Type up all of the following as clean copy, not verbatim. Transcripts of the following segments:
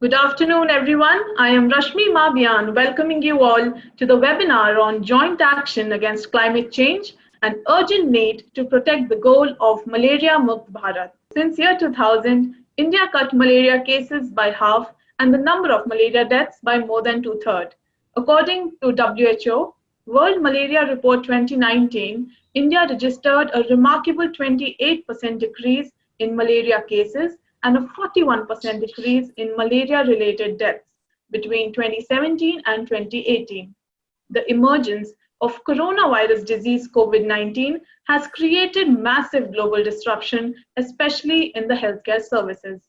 Good afternoon, everyone. I am Rashmi Mabian, welcoming you all to the webinar on joint action against climate change and urgent need to protect the goal of Malaria Mukt Bharat. Since year 2000, India cut malaria cases by half and the number of malaria deaths by more than two-thirds. According to WHO, World Malaria Report 2019, India registered a remarkable 28% decrease in malaria cases and a 41% decrease in malaria-related deaths between 2017 and 2018. The emergence of coronavirus disease COVID-19 has created massive global disruption, especially in the healthcare services.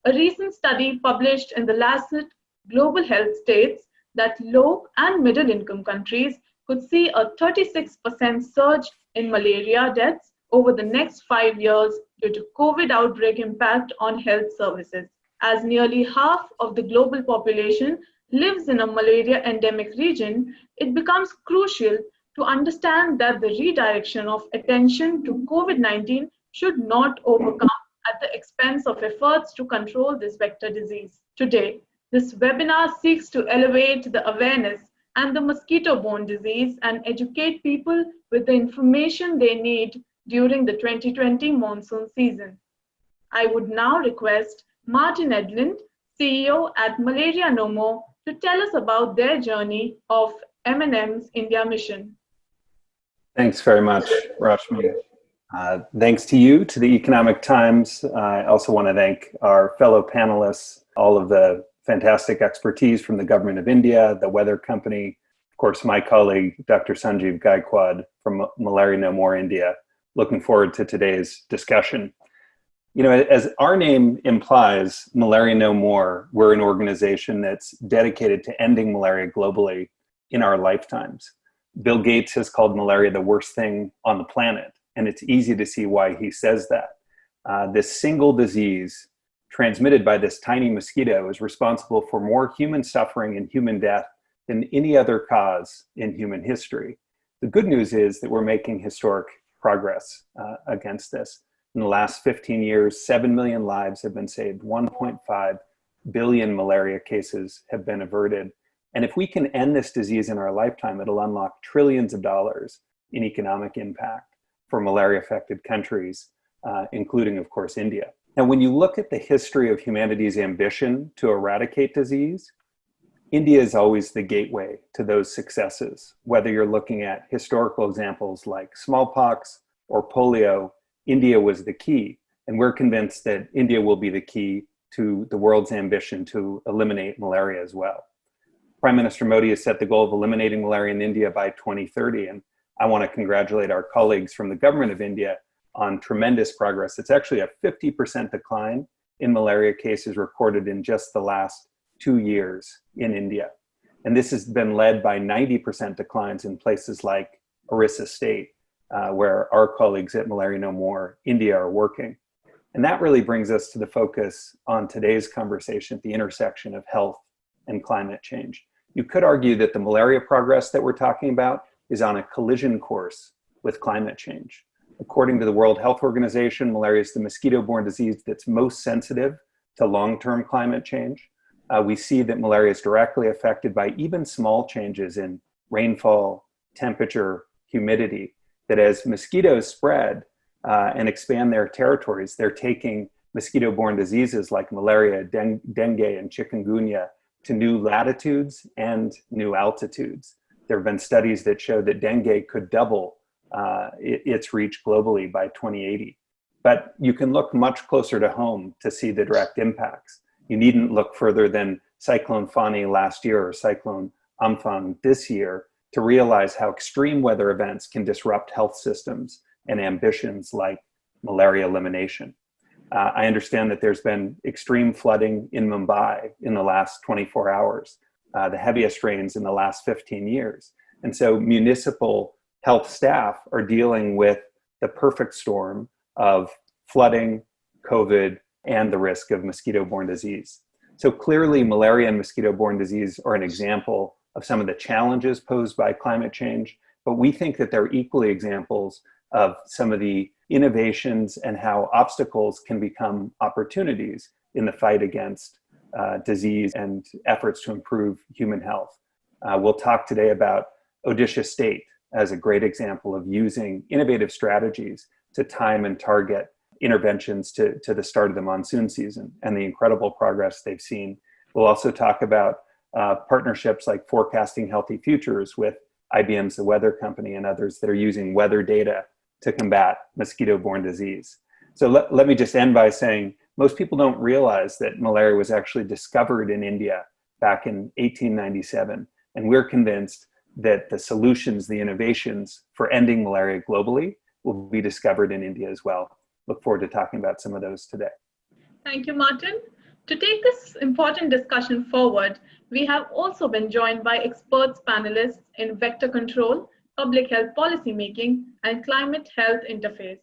A recent study published in the Lancet Global Health states that low and middle income countries could see a 36% surge in malaria deaths over the next 5 years due to COVID outbreak impact on health services. As nearly half of the global population lives in a malaria endemic region, it becomes crucial to understand that the redirection of attention to COVID-19 should not overcome at the expense of efforts to control this vector disease. Today, this webinar seeks to elevate the awareness and the mosquito-borne disease and educate people with the information they need during the 2020 monsoon season. I would now request Martin Edlund, CEO at Malaria No More, to tell us about their journey of M&M's India mission. Thanks very much, Rashmi. Thanks to you, to the Economic Times. I also want to thank our fellow panelists, all of the fantastic expertise from the Government of India, the Weather Company, of course, my colleague, Dr. Sanjeev Gaikwad from Malaria No More India. Looking forward to today's discussion. You know, as our name implies, Malaria No More, we're an organization that's dedicated to ending malaria globally in our lifetimes. Bill Gates has called malaria the worst thing on the planet, and it's easy to see why he says that. This single disease transmitted by this tiny mosquito is responsible for more human suffering and human death than any other cause in human history. The good news is that we're making historic progress against this. In the last 15 years, 7 million lives have been saved, 1.5 billion malaria cases have been averted. And if we can end this disease in our lifetime, it'll unlock trillions of dollars in economic impact for malaria-affected countries, including, of course, India. Now, when you look at the history of humanity's ambition to eradicate disease, India is always the gateway to those successes. Whether you're looking at historical examples like smallpox or polio, India was the key. And we're convinced that India will be the key to the world's ambition to eliminate malaria as well. Prime Minister Modi has set the goal of eliminating malaria in India by 2030. And I want to congratulate our colleagues from the Government of India on tremendous progress. It's actually a 50% decline in malaria cases recorded in just the last 2 years in India. And this has been led by 90% declines in places like Orissa State, where our colleagues at Malaria No More India are working. And that really brings us to the focus on today's conversation at the intersection of health and climate change. You could argue that the malaria progress that we're talking about is on a collision course with climate change. According to the World Health Organization, malaria is the mosquito-borne disease that's most sensitive to long-term climate change. We see that malaria is directly affected by even small changes in rainfall, temperature, humidity, that as mosquitoes spread and expand their territories, they're taking mosquito-borne diseases like malaria, dengue, and chikungunya to new latitudes and new altitudes. There have been studies that show that dengue could double its reach globally by 2080. But you can look much closer to home to see the direct impacts. You needn't look further than Cyclone Fani last year or Cyclone Amphan this year to realize how extreme weather events can disrupt health systems and ambitions like malaria elimination. I understand that there's been extreme flooding in Mumbai in the last 24 hours, the heaviest rains in the last 15 years. And so municipal health staff are dealing with the perfect storm of flooding, COVID, and the risk of mosquito-borne disease. So clearly, malaria and mosquito-borne disease are an example of some of the challenges posed by climate change, but we think that they're equally examples of some of the innovations and how obstacles can become opportunities in the fight against disease and efforts to improve human health. We'll talk today about Odisha State as a great example of using innovative strategies to time and target interventions to the start of the monsoon season and the incredible progress they've seen. We'll also talk about partnerships like Forecasting Healthy Futures with IBM's The Weather Company and others that are using weather data to combat mosquito-borne disease. So let me just end by saying most people don't realize that malaria was actually discovered in India back in 1897. And we're convinced that the solutions, the innovations for ending malaria globally will be discovered in India as well. Look forward to talking about some of those today. Thank you, Martin. To take this important discussion forward, we have also been joined by experts panelists in vector control, public health policy making, and climate health interface.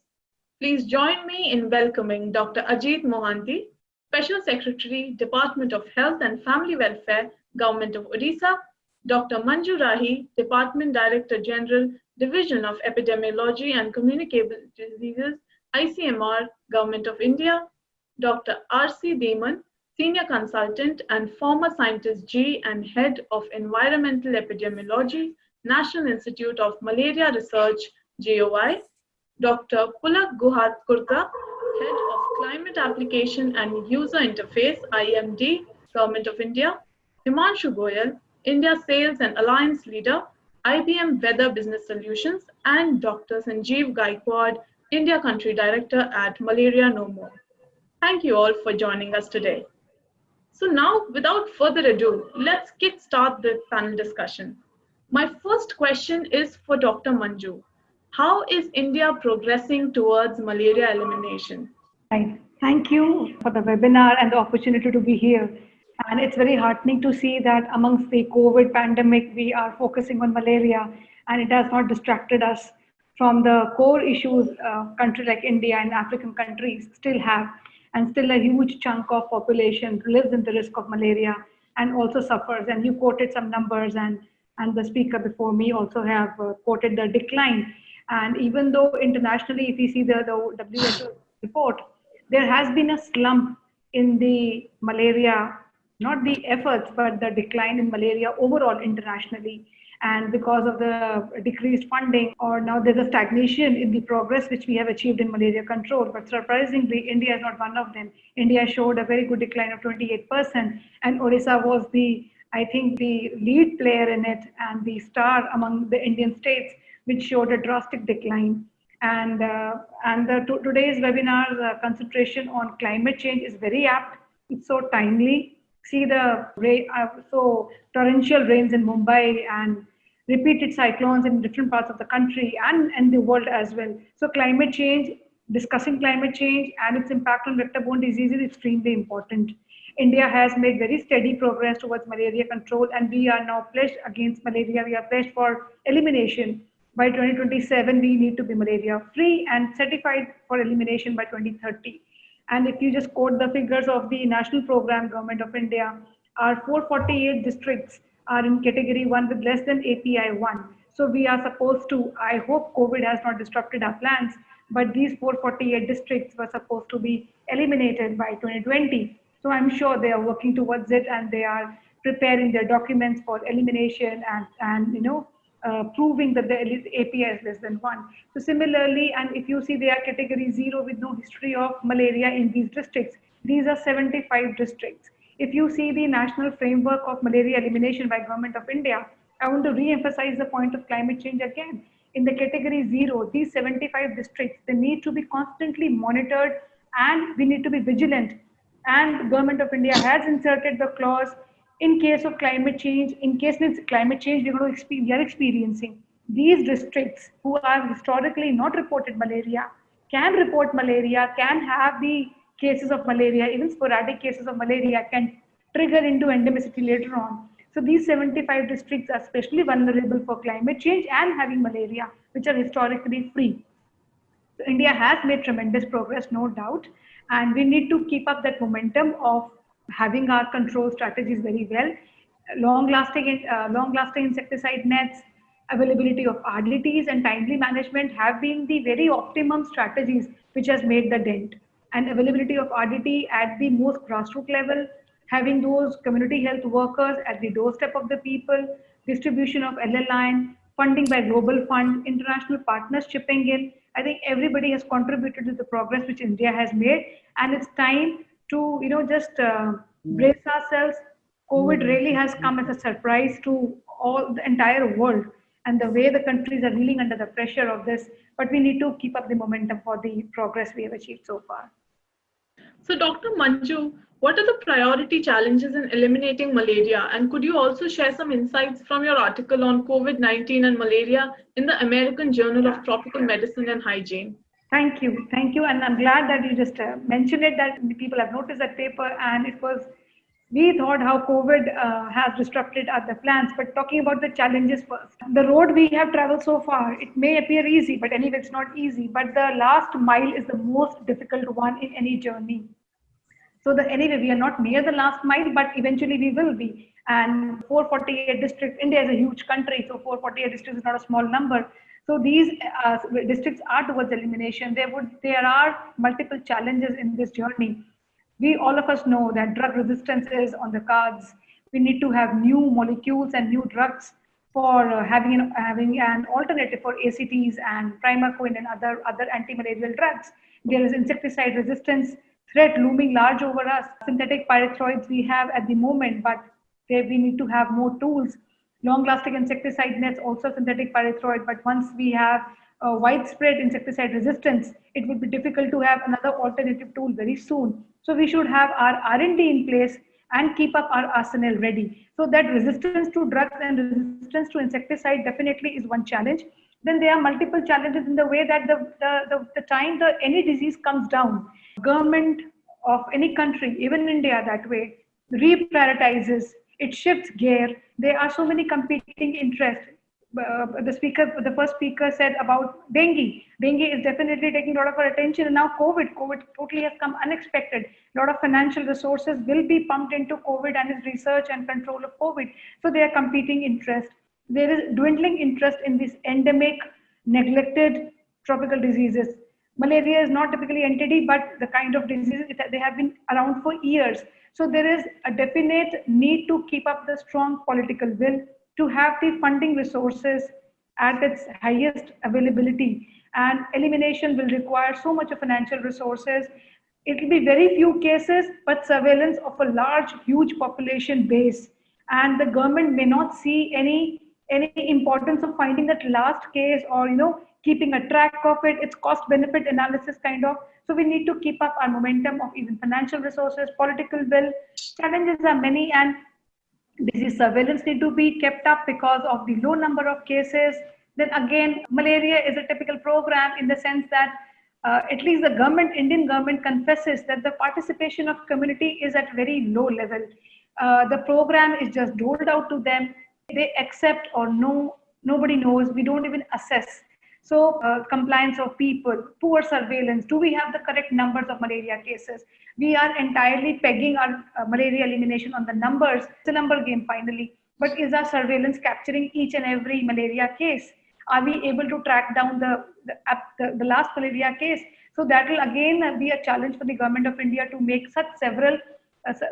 Please join me in welcoming Dr. Ajit Mohanty, Special Secretary, Department of Health and Family Welfare, Government of Odisha, Dr. Manju Rahi, Department Director General, Division of Epidemiology and Communicable Diseases, ICMR, Government of India, Dr. R.C. Deman, Senior Consultant and former Scientist G and Head of Environmental Epidemiology, National Institute of Malaria Research, JOI, Dr. Pulak Guhatkurta, Head of Climate Application and User Interface, IMD, Government of India, Himanshu Goyal, India Sales and Alliance Leader, IBM Weather Business Solutions, and Dr. Sanjeev Gaikwad, India Country Director at Malaria No More. Thank you all for joining us today. So now, without further ado, let's kickstart the panel discussion. My first question is for Dr. Manju. How is India progressing towards malaria elimination? Right. Thank you for the webinar and the opportunity to be here. And it's very heartening to see that amongst the COVID pandemic, we are focusing on malaria, and it has not distracted us from the core issues countries like India and African countries still have, and still a huge chunk of population lives in the risk of malaria and also suffers. And you quoted some numbers, and the speaker before me also have quoted the decline. And even though internationally, if you see the WHO report, there has been a slump in the malaria, not the efforts, but the decline in malaria overall internationally. And because of the decreased funding, or now there's a stagnation in the progress which we have achieved in malaria control. But surprisingly, India is not one of them. India showed a very good decline of 28%, and Odisha was I think the lead player in it and the star among the Indian states, which showed a drastic decline. And today's webinar concentration on climate change is very apt. It's so timely. See the torrential rains in Mumbai and repeated cyclones in different parts of the country and the world as well. So climate change, discussing climate change and its impact on vector-borne diseases is extremely important. India has made very steady progress towards malaria control, and we are now pledged against malaria. We are pledged for elimination. By 2027, we need to be malaria-free and certified for elimination by 2030. And if you just quote the figures of the national program, Government of India, our 448 districts are in category 1 with less than API 1. So we are supposed to, I hope COVID has not disrupted our plans, but these 448 districts were supposed to be eliminated by 2020. So I'm sure they are working towards it, and they are preparing their documents for elimination and proving that the API is less than 1. So similarly, and if you see they are category 0 with no history of malaria in these districts, these are 75 districts. If you see the national framework of malaria elimination by Government of India, I want to re-emphasize the point of climate change again. In the category 0, these 75 districts, they need to be constantly monitored, and we need to be vigilant. And Government of India has inserted the clause, in case of climate change, in case it's climate change we are experiencing, these districts who are historically not reported malaria can report malaria, can have the cases of malaria, even sporadic cases of malaria can trigger into endemicity later on. So these 75 districts are especially vulnerable for climate change and having malaria, which are historically free. So India has made tremendous progress, no doubt, and we need to keep up that momentum of having our control strategies very well. Long-lasting insecticide nets, availability of RDTs and timely management have been the very optimum strategies which has made the dent. And availability of RDT at the most grassroots level having those community health workers at the doorstep of the people, distribution of LLI, funding by Global Fund, international partners chipping in. I think everybody has contributed to the progress which India has made, and it's time to just brace ourselves. COVID really has come as a surprise to all the entire world, and the way the countries are reeling under the pressure of this. But we need to keep up the momentum for the progress we have achieved so far. So, Dr. Manju, what are the priority challenges in eliminating malaria? And could you also share some insights from your article on COVID-19 and malaria in the American Journal of Tropical Medicine and Hygiene? Thank you. And I'm glad that you just mentioned it, that people have noticed that paper, and we thought how COVID has disrupted other plans, but talking about the challenges first. The road we have traveled so far, it may appear easy, but anyway, it's not easy. But the last mile is the most difficult one in any journey. So anyway, we are not near the last mile, but eventually we will be. And 448 districts, India is a huge country, so 448 districts is not a small number. So these districts are towards elimination. There are multiple challenges in this journey. All of us know that drug resistance is on the cards. We need to have new molecules and new drugs for having an alternative for ACTs and primaquine and other anti-malarial drugs. There is insecticide resistance threat looming large over us. Synthetic pyrethroids we have at the moment, but we need to have more tools. Long-lasting insecticide nets, also synthetic pyrethroid, but once we have widespread insecticide resistance, it would be difficult to have another alternative tool very soon. So we should have our R&D in place and keep up our arsenal ready. So that resistance to drugs and resistance to insecticide definitely is one challenge. Then there are multiple challenges in the way that the time any disease comes down, government of any country, even India that way, reprioritizes, it shifts gear. There are so many competing interests. The first speaker said about dengue. Dengue is definitely taking a lot of our attention, and now COVID totally has come unexpected. A lot of financial resources will be pumped into COVID and its research and control of COVID. So there are competing interests. There is dwindling interest in these endemic, neglected tropical diseases. Malaria is not typically NTD, but the kind of diseases they have been around for years. So there is a definite need to keep up the strong political will to have the funding resources at its highest availability. And elimination will require so much of financial resources. It will be very few cases, but surveillance of a large, huge population base. And the government may not see any importance of finding that last case, or keeping a track of it. It's cost benefit analysis kind of. So we need to keep up our momentum of even financial resources, political will. Challenges are many, and disease surveillance need to be kept up because of the low number of cases. Then again, malaria is a typical program in the sense that at least the Indian government confesses that the participation of community is at very low level. The program is just doled out to them. They accept or no, nobody knows. We don't even assess. So compliance of people, poor surveillance. Do we have the correct numbers of malaria cases? We are entirely pegging our malaria elimination on the numbers. It's a number game finally. But is our surveillance capturing each and every malaria case? Are we able to track down the last malaria case? So that will again be a challenge for the government of India to make such several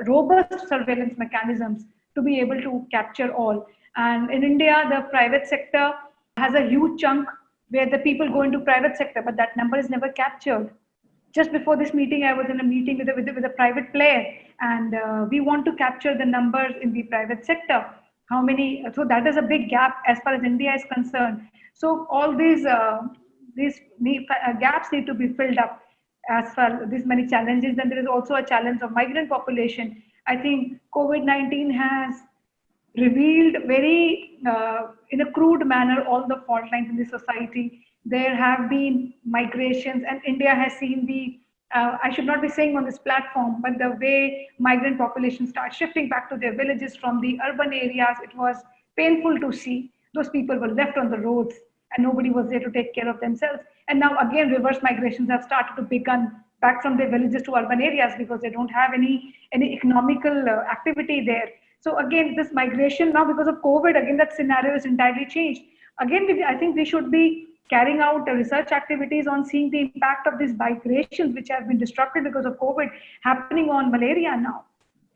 robust surveillance mechanisms to be able to capture all. And in India, the private sector has a huge chunk where the people go into private sector, but that number is never captured. Just before this meeting, I was in a meeting with a private player, and we want to capture the numbers in the private sector. How many? So that is a big gap as far as India is concerned. So all these gaps need to be filled up as far as these many challenges. Then there is also a challenge of migrant population. I think COVID-19 has revealed very, in a crude manner, all the fault lines in the society. There have been migrations, and India has seen I should not be saying on this platform, but the way migrant population start shifting back to their villages from the urban areas, it was painful to see. Those people were left on the roads and nobody was there to take care of themselves. And now again, reverse migrations have started to begin back from their villages to urban areas because they don't have any economical activity there. So again, this migration now because of COVID, again, that scenario is entirely changed. Again, I think we should be carrying out research activities on seeing the impact of these migrations which have been disrupted because of COVID happening on malaria now.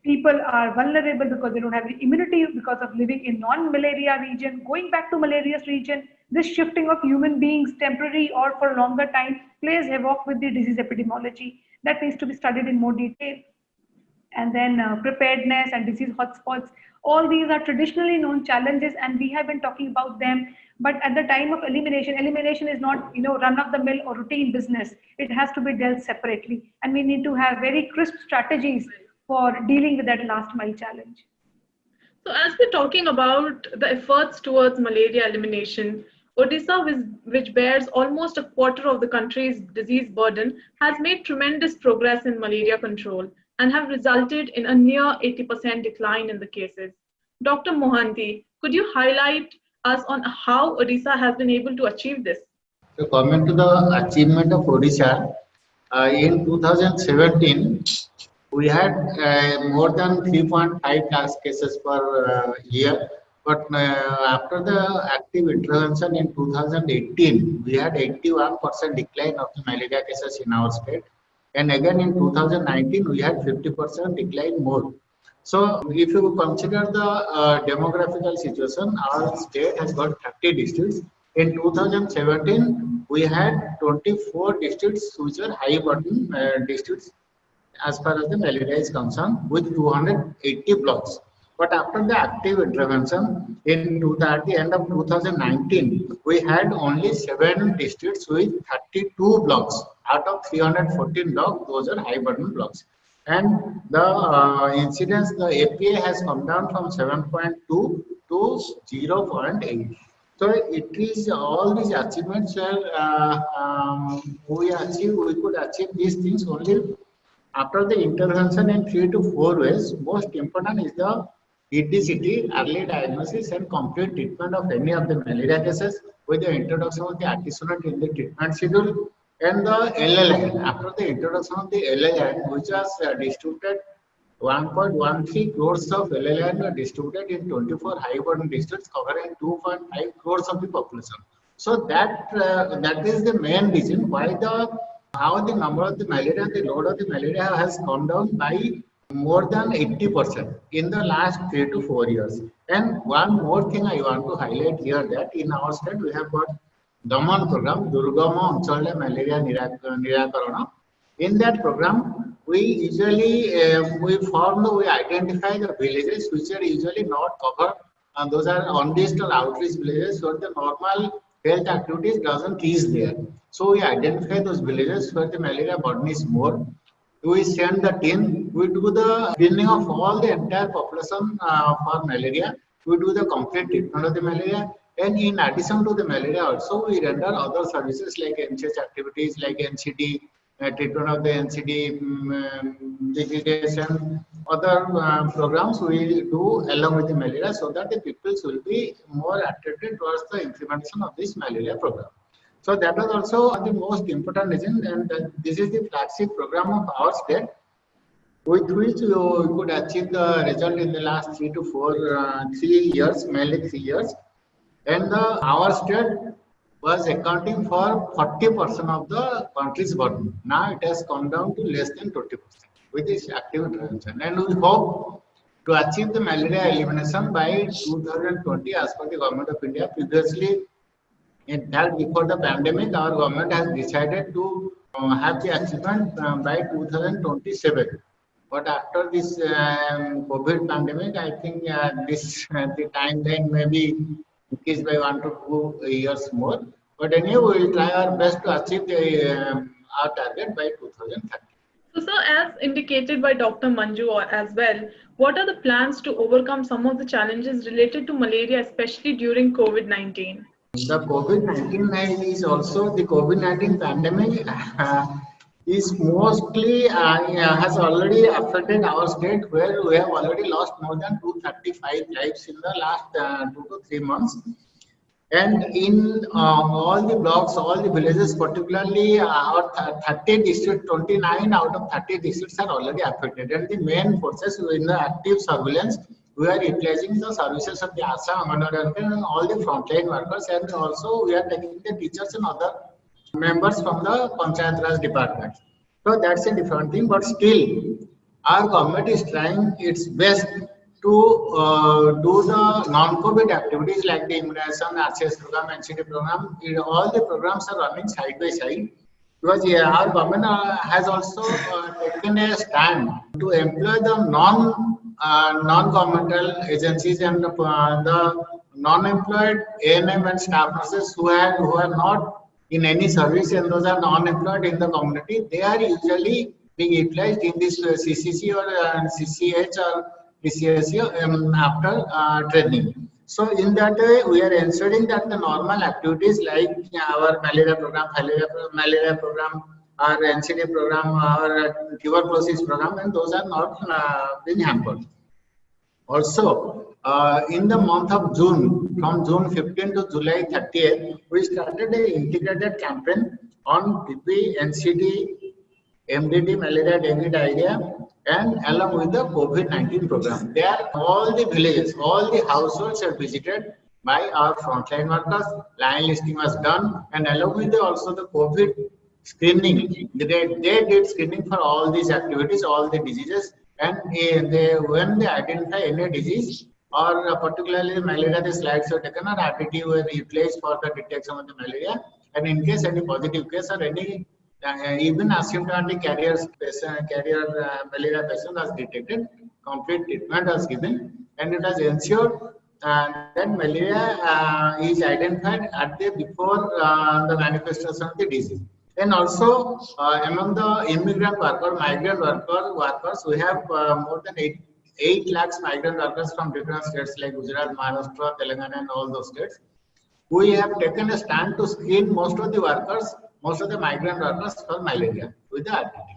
People are vulnerable because they don't have any immunity because of living in non-malaria region, going back to malarious region. This shifting of human beings, temporary or for a longer time, plays havoc with the disease epidemiology. That needs to be studied in more detail. And then preparedness and disease hotspots. All these are traditionally known challenges, and we have been talking about them. But at the time of elimination is not, run of the mill or routine business. It has to be dealt separately, and we need to have very crisp strategies for dealing with that last mile challenge. So as we're talking about the efforts towards malaria elimination, Odisha, which bears almost a quarter of the country's disease burden, has made tremendous progress in malaria control and have resulted in a near 80% decline in the cases. Dr. Mohanty, could you highlight us on how Odisha has been able to achieve this? So coming to the achievement of Odisha, in 2017, we had more than 3.5 lakh cases per year. But after the active intervention in 2018, we had 81% decline of the malaria cases in our state. And again in 2019, we had 50% decline more. So if you consider the demographical situation, our state has got 30 districts. In 2017, we had 24 districts which are high burden districts as far as the malaria is concerned, with 280 blocks. But after the active intervention, at the end of 2019, we had only 7 districts with 32 blocks. Out of 314 blocks, those are high burden blocks. And the incidence, the APA has come down from 7.2 to 0.8. So it is all these achievements where we could achieve these things only after the intervention in 3 to 4 ways. Most important is the ETCT, early diagnosis and complete treatment of any of the malaria cases with the introduction of the artesunate in the treatment schedule, and the LLN. After the introduction of the LLN, which was distributed 1.13 crores of LLN were distributed in 24 high burden districts covering 2.5 crores of the population. So that is the main reason why how the number of the malaria and the load of the malaria has come down by more than 80% in the last 3 to 4 years. And one more thing I want to highlight here, that in our state we have got Daman program, Durgama Anchale Malaria Nirakarana. In that program, we usually we identify the villages which are usually not covered, and those are undigital outreach villages where the normal health activities doesn't reach there. So we identify those villages where the malaria burden is more. We send the team. We do the screening of all the entire population for malaria. We do the complete treatment of the malaria. And in addition to the malaria also, we render other services like NCH activities like NCD, treatment of the NCD, digitization, other programs we do along with the malaria, so that the people will be more attracted towards the implementation of this malaria program. So that was also the most important reason, and this is the flagship program of our state, with which we could achieve the result in the last 3 to 3 years, mainly 3 years. And our state was accounting for 40% of the country's burden. Now it has come down to less than 20% with this active intervention. And we hope to achieve the malaria elimination by 2020 as per the Government of India. Previously, in fact, before the pandemic, our government has decided to have the achievement by 2027. But after this COVID pandemic, I think the timeline may be increased by 1 to 2 years more. But anyway, we will try our best to achieve our target by 2030. So, sir, as indicated by Dr. Manju as well, what are the plans to overcome some of the challenges related to malaria, especially during COVID-19? The COVID-19 is also the COVID-19 pandemic is mostly has already affected our state, where we have already lost more than 235 lives in the last 2 to 3 months. And in all the blocks, all the villages, particularly our 30 districts, 29 out of 30 districts are already affected. And the main forces in the active surveillance, we are utilizing the services of the ASA, Anganwadi, and all the frontline workers, and also we are taking the teachers and other members from the Panchayat Raj department. So that's a different thing, but still our government is trying its best to do the non-COVID activities like the immunization, RCS program, NCD program. All the programs are running side by side. Because our government has also taken a stand to employ the non-governmental agencies and the non-employed ANM and staff nurses who are not in any service and those are non-employed in the community. They are usually being utilized in this CCC or CCH or PCSC after training. So in that way, we are ensuring that the normal activities like our malaria program, our NCD program, our tuberculosis program, and those are not being hampered. Also, in the month of June, from June 15 to July 30th, we started an integrated campaign on TB, NCD, MDD, malaria, dengue, diarrhea, and along with the COVID-19 program. There, all the villages, all the households are visited by our frontline workers. Line listing was done, and along with also the COVID screening. They did screening for all these activities, all the diseases, and when they identify any disease or particularly malaria, the slides were taken or RTT were utilized for the detection of the malaria, and in case any positive case or any even asymptomatic carrier malaria patient was detected, complete treatment was given, and it was ensured that malaria is identified at the before the manifestation of the disease. And also among the immigrant migrant workers, we have more than 8 lakhs migrant workers from different states like Gujarat, Maharashtra, Telangana, and all those states. We have taken a stand to screen most of the migrant workers for malaria with the RTT.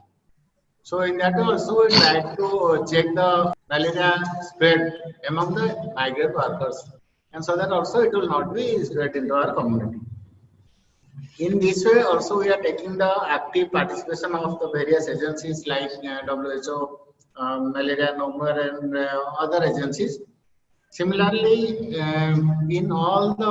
So in that also we try to check the malaria spread among the migrant workers, and so that also it will not be spread into our community. In this way also we are taking the active participation of the various agencies like WHO, Malaria Number, and other agencies. Similarly, in all the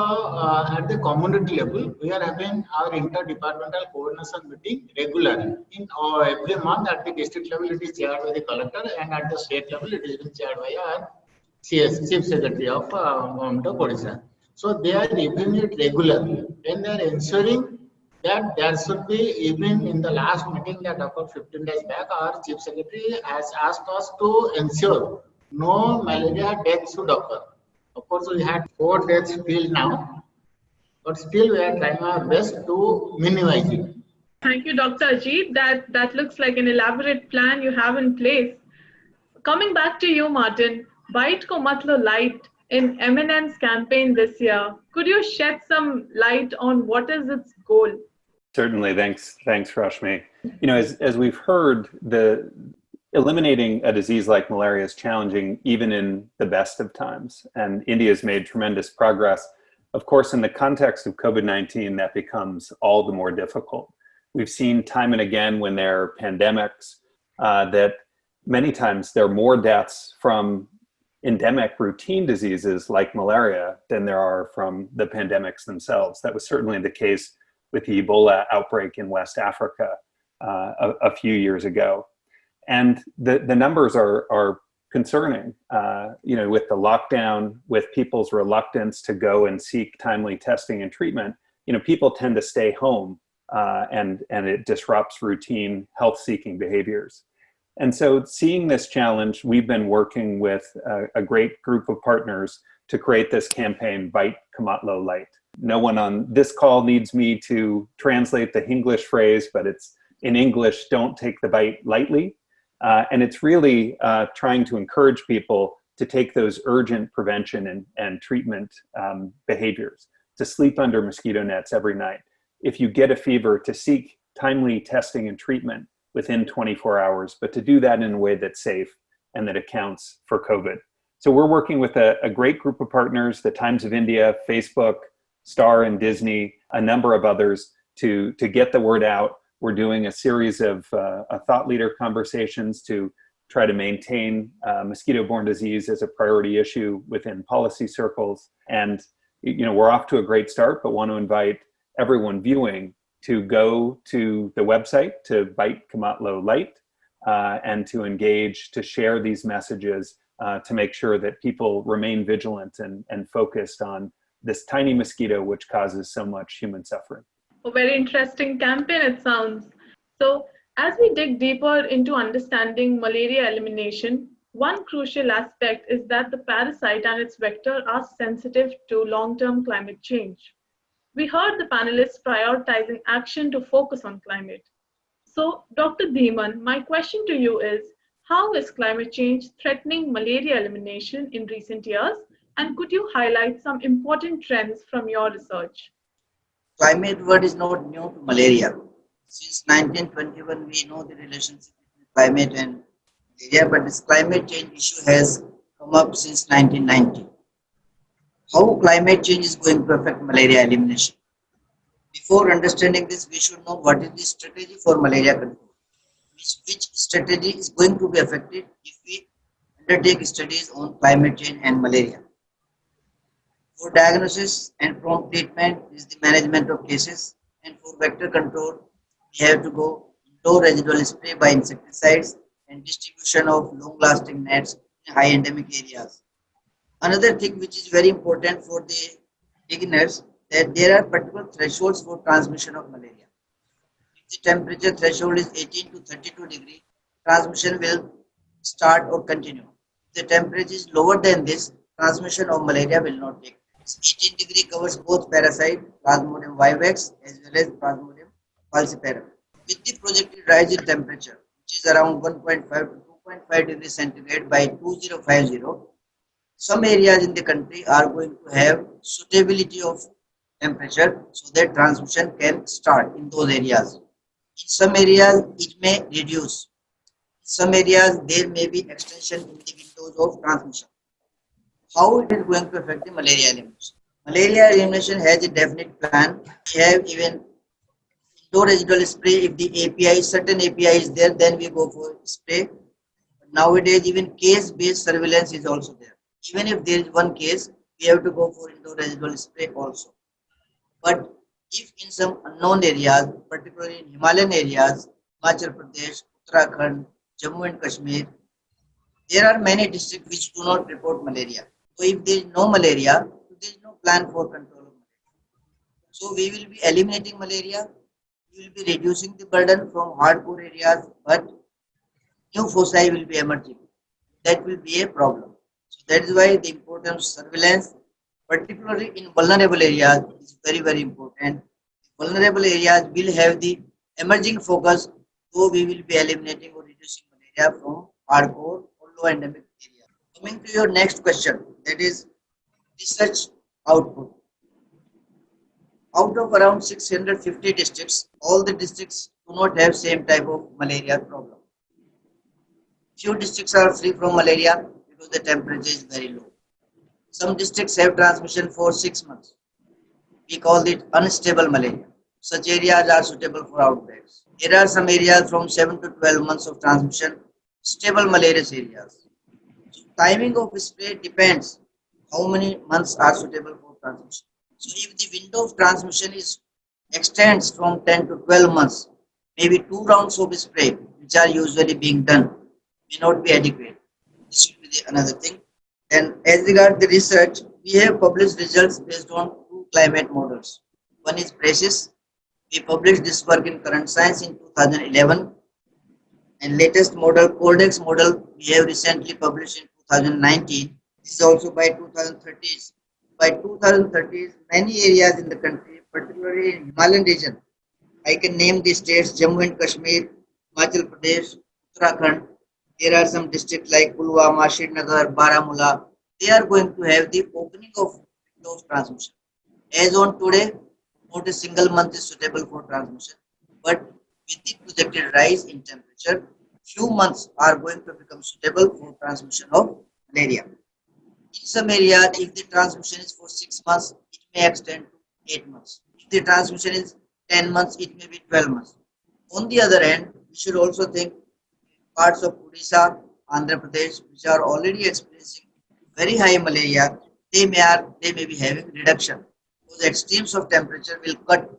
at the community level, we are having our interdepartmental coordination meeting regularly. In every month at the district level, it is chaired by the collector, and at the state level, it is being chaired by our CS, Chief Secretary of Government of Odisha. So they are reviewing it regularly, and they are ensuring that there should be, even in the last meeting that occurred 15 days back, our Chief Secretary has asked us to ensure no malaria deaths should occur. Of course, we had 4 deaths till now, but still we are trying our best to minimize it. Thank you, Dr. Ajit. That looks like an elaborate plan you have in place. Coming back to you, Martin, Bite Ko Matlo Light in MNN's campaign this year, could you shed some light on what is its goal? Certainly, thanks, Rashmi. You know, as we've heard, eliminating a disease like malaria is challenging even in the best of times, and India's made tremendous progress. Of course, in the context of COVID-19, that becomes all the more difficult. We've seen time and again when there are pandemics that many times there are more deaths from endemic routine diseases like malaria than there are from the pandemics themselves. That was certainly the case with the Ebola outbreak in West Africa a few years ago. And the numbers are concerning, you know, with the lockdown, with people's reluctance to go and seek timely testing and treatment. You know, people tend to stay home and it disrupts routine health-seeking behaviors. And so seeing this challenge, we've been working with a great group of partners to create this campaign, Bite Ko Matlo Light. No one on this call needs me to translate the English phrase, but it's in English, don't take the bite lightly. And it's really trying to encourage people to take those urgent prevention and treatment behaviors, to sleep under mosquito nets every night. If you get a fever, to seek timely testing and treatment within 24 hours, but to do that in a way that's safe and that accounts for COVID. So we're working with a great group of partners, the Times of India, Facebook, Star and Disney, a number of others to get the word out. We're doing a series of thought leader conversations to try to maintain mosquito-borne disease as a priority issue within policy circles. And you know, we're off to a great start, but want to invite everyone viewing to go to the website, to Bite Ko Matlo Light, and to engage, to share these messages, to make sure that people remain vigilant and focused on this tiny mosquito which causes so much human suffering. A very interesting campaign, it sounds. So, as we dig deeper into understanding malaria elimination, one crucial aspect is that the parasite and its vector are sensitive to long-term climate change. We heard the panelists prioritizing action to focus on climate. So, Dr. Dhiman, my question to you is, how is climate change threatening malaria elimination in recent years? And could you highlight some important trends from your research? Climate word is not new to malaria. Since 1921, we know the relationship between climate and malaria, but this climate change issue has come up since 1990. How climate change is going to affect malaria elimination? Before understanding this, we should know what is the strategy for malaria control. Which strategy is going to be effective if we undertake studies on climate change and malaria. For diagnosis and prompt treatment is the management of cases, and for vector control, we have to go low residual spray by insecticides and distribution of long-lasting nets in high endemic areas. Another thing which is very important for the beginners, that there are particular thresholds for transmission of malaria. If the temperature threshold is 18 to 32 degrees, transmission will start or continue. If the temperature is lower than this, transmission of malaria will not take place. 18 degree covers both parasite, Plasmodium vivax, as well as Plasmodium falciparum. With the projected rise in temperature, which is around 1.5 to 2.5 degrees centigrade by 2050, some areas in the country are going to have suitability of temperature so that transmission can start in those areas. In some areas, it may reduce. In some areas, there may be extension in the windows of transmission. How it is going to affect the malaria elimination? Malaria elimination has a definite plan. We have even low residual spray. If the API, certain API is there, then we go for spray. But nowadays, even case-based surveillance is also there. Even if there is one case, we have to go for indoor residual spray also. But if in some unknown areas, particularly in Himalayan areas, Himachal Pradesh, Uttarakhand, Jammu and Kashmir, there are many districts which do not report malaria. So if there is no malaria, there is no plan for control of malaria. So we will be eliminating malaria, we will be reducing the burden from hardcore areas, but new foci will be emerging. That will be a problem. So that is why the importance of surveillance, particularly in vulnerable areas, is very, very important. Vulnerable areas will have the emerging focus, so we will be eliminating or reducing malaria from hardcore or low endemic areas. Coming to your next question, that is research output. Out of around 650 districts, all the districts do not have same type of malaria problem. Few districts are free from malaria because the temperature is very low. Some districts have transmission for 6 months. We call it unstable malaria. Such areas are suitable for outbreaks. There are some areas from 7 to 12 months of transmission, stable malarious areas. So timing of spray depends how many months are suitable for transmission. So if the window of transmission extends from 10 to 12 months, maybe 2 rounds of spray, which are usually being done, may not be adequate. This will be another thing. And as regards the research, we have published results based on 2 climate models. One is PRECIS. We published this work in Current Science in 2011. And latest model, Cordex model, we have recently published in 2019. This is also by 2030s. By 2030s, many areas in the country, particularly in Himalayan region, I can name the states Jammu and Kashmir, Himachal Pradesh, Uttarakhand. There are some districts like Pulwama, Srinagar, Baramulla. They are going to have the opening of window of transmission. As on today, not a single month is suitable for transmission. But with the projected rise in temperature, few months are going to become suitable for transmission of malaria. In some areas, if the transmission is for 6 months, it may extend to 8 months. If the transmission is 10 months, it may be 12 months. On the other hand, we should also think parts of Odisha, Andhra Pradesh, which are already experiencing very high malaria, they may be having reduction. So the extremes of temperature will cut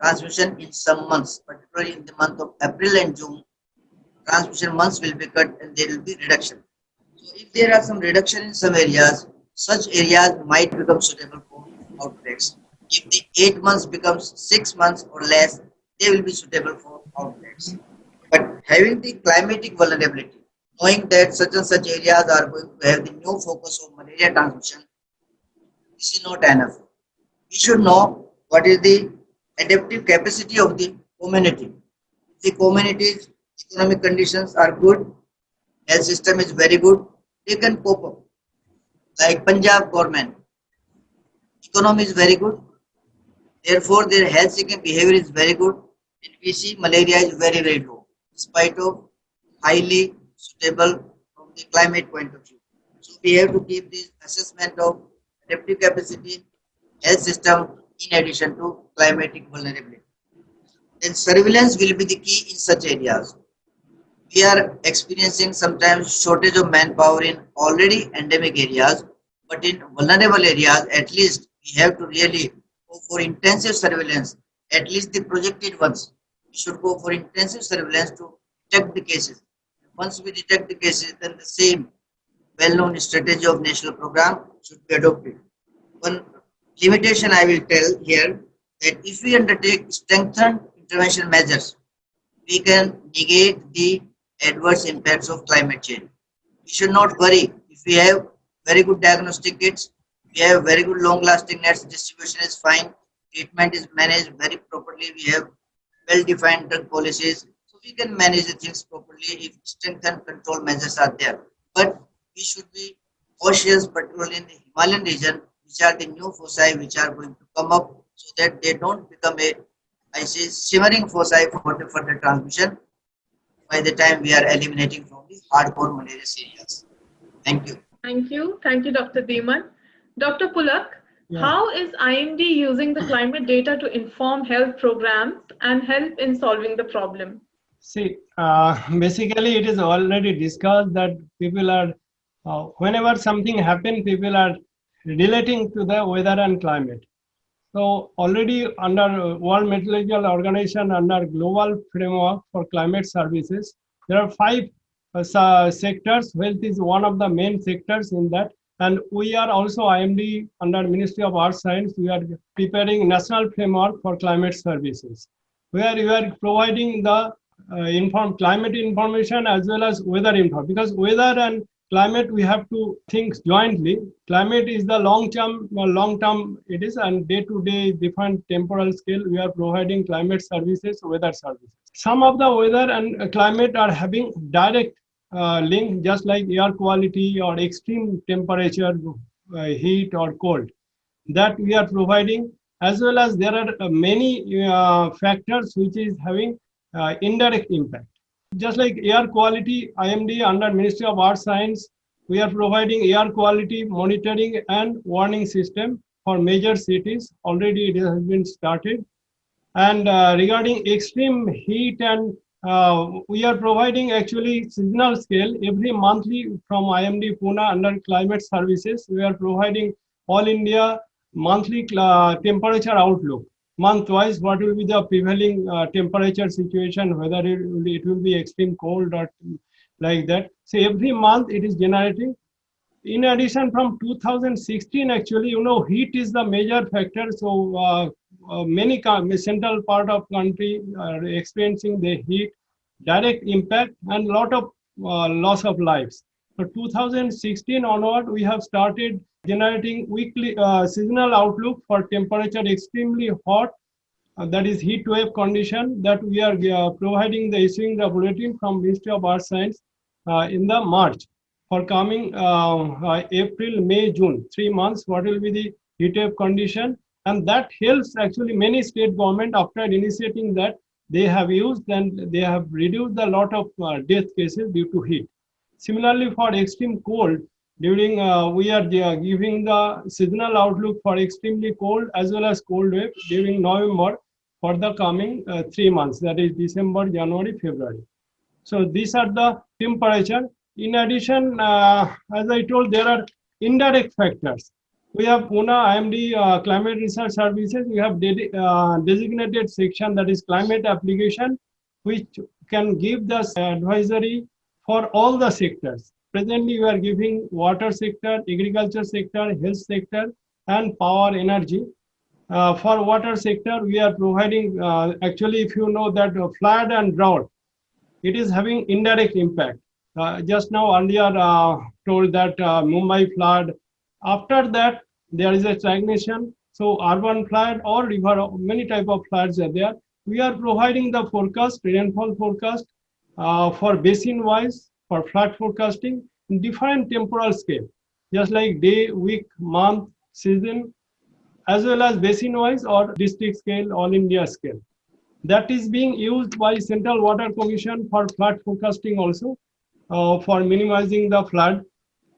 transmission in some months, particularly in the month of April and June. transmission months will be cut and there will be reduction. So if there are some reduction in some areas, such areas might become suitable for outbreaks. If the 8 months becomes 6 months or less, they will be suitable for outbreaks. But having the climatic vulnerability, knowing that such and such areas are going to have the new focus of malaria transmission, this is not enough. We should know what is the adaptive capacity of the community. The community's economic conditions are good, health system is very good, they can cope up. Like Punjab government, economy is very good, therefore their health seeking behavior is very good, and we see malaria is very, very low, despite of highly suitable from the climate point of view. So we have to keep this assessment of adaptive capacity, health system in addition to climatic vulnerability. Then surveillance will be the key in such areas. We are experiencing sometimes shortage of manpower in already endemic areas, but in vulnerable areas, at least we have to really go for intensive surveillance, at least the projected ones. We should go for intensive surveillance to detect the cases. Once we detect the cases, then the same well-known strategy of national program should be adopted. One limitation I will tell here that if we undertake strengthened intervention measures, we can negate the adverse impacts of climate change. We should not worry if we have very good diagnostic kits, we have very good long-lasting nets, distribution is fine, treatment is managed very properly, we have well-defined drug policies, so we can manage the things properly if strengthened control measures are there. But we should be cautious, particularly in the Himalayan region, which are the new foci which are going to come up, so that they don't become a, I say, shimmering foci for the further transmission by the time we are eliminating from the hardcore malaria areas. Thank you. Thank you. Thank you, Dr. Deeman. Dr. Pulak, Yeah. how is IMD using the climate data to inform health programs and help in solving the problem? See, basically it is already discussed that people are, whenever something happens, people are relating to the weather and climate. So already under World Meteorological Organization, under Global Framework for Climate Services, there are 5 sectors. Health is one of the main sectors in that. And we are also IMD under Ministry of Earth Science, we are preparing National Framework for Climate Services, where we are providing the climate information as well as weather info, because weather and climate we have to think jointly. Climate is the long term it is, and day to day different temporal scale we are providing climate services, weather services. Some of the weather and climate are having direct link, just like air quality or extreme temperature, heat or cold, that we are providing, as well as there are many factors which is having indirect impact. Just like air quality, IMD under Ministry of Earth Science, we are providing air quality monitoring and warning system for major cities. Already it has been started. And regarding extreme heat, and we are providing actually seasonal scale every monthly from IMD Pune under climate services. We are providing all India monthly temperature outlook. Month-wise, what will be the prevailing temperature situation, whether it will be extreme cold or like that. So every month it is generating. In addition, from 2016, actually, heat is the major factor. So many central part of country are experiencing the heat, direct impact, and lot of loss of lives. So 2016 onward, we have started generating weekly seasonal outlook for temperature extremely hot, that is heat wave condition, that we are providing the issuing the bulletin from Ministry of Earth Science in the March for coming April, May, June, 3 months, what will be the heat wave condition. And that helps actually many state government after initiating that, they have used and they have reduced a lot of death cases due to heat. Similarly, for extreme cold, during we are giving the seasonal outlook for extremely cold as well as cold wave during November for the coming 3 months, that is December, January, February. So these are the temperature. In addition, as I told, there are indirect factors. We have Pune IMD Climate Research Services. We have designated section, that is climate application, which can give the advisory for all the sectors. Presently, we are giving water sector, agriculture sector, health sector, and power energy. For water sector, we are providing, actually, if you know that flood and drought, it is having indirect impact. Just now earlier told that Mumbai flood, after that there is a stagnation. So urban flood or river, many type of floods are there. We are providing the forecast, rainfall forecast for basin wise, for flood forecasting in different temporal scale, just like day, week, month, season, as well as basin wise or district scale, all India scale. That is being used by Central Water Commission for flood forecasting also, for minimizing the flood.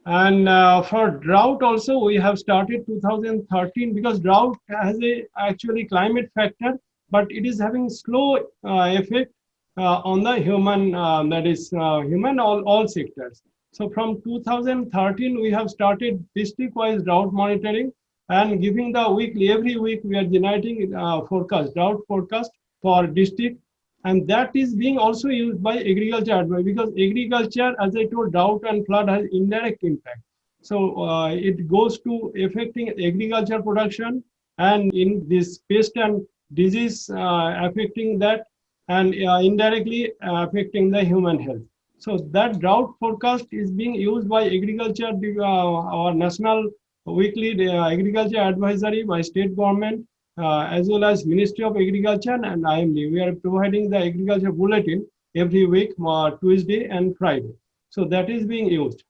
And for drought also, we have started 2013 because drought has a actually climate factor, but it is having slow effect on the human, that is human all sectors. So from 2013, we have started district-wise drought monitoring and giving the weekly, every week we are generating forecast, drought forecast for district, and that is being also used by agriculture advice, because agriculture, as I told, drought and flood has indirect impact. So it goes to affecting agriculture production, and in this pest and disease affecting that, and indirectly affecting the human health. So that drought forecast is being used by agriculture, our national weekly agriculture advisory by state government, as well as Ministry of Agriculture and IMD. We are providing the agriculture bulletin every week, Tuesday and Friday. So that is being used.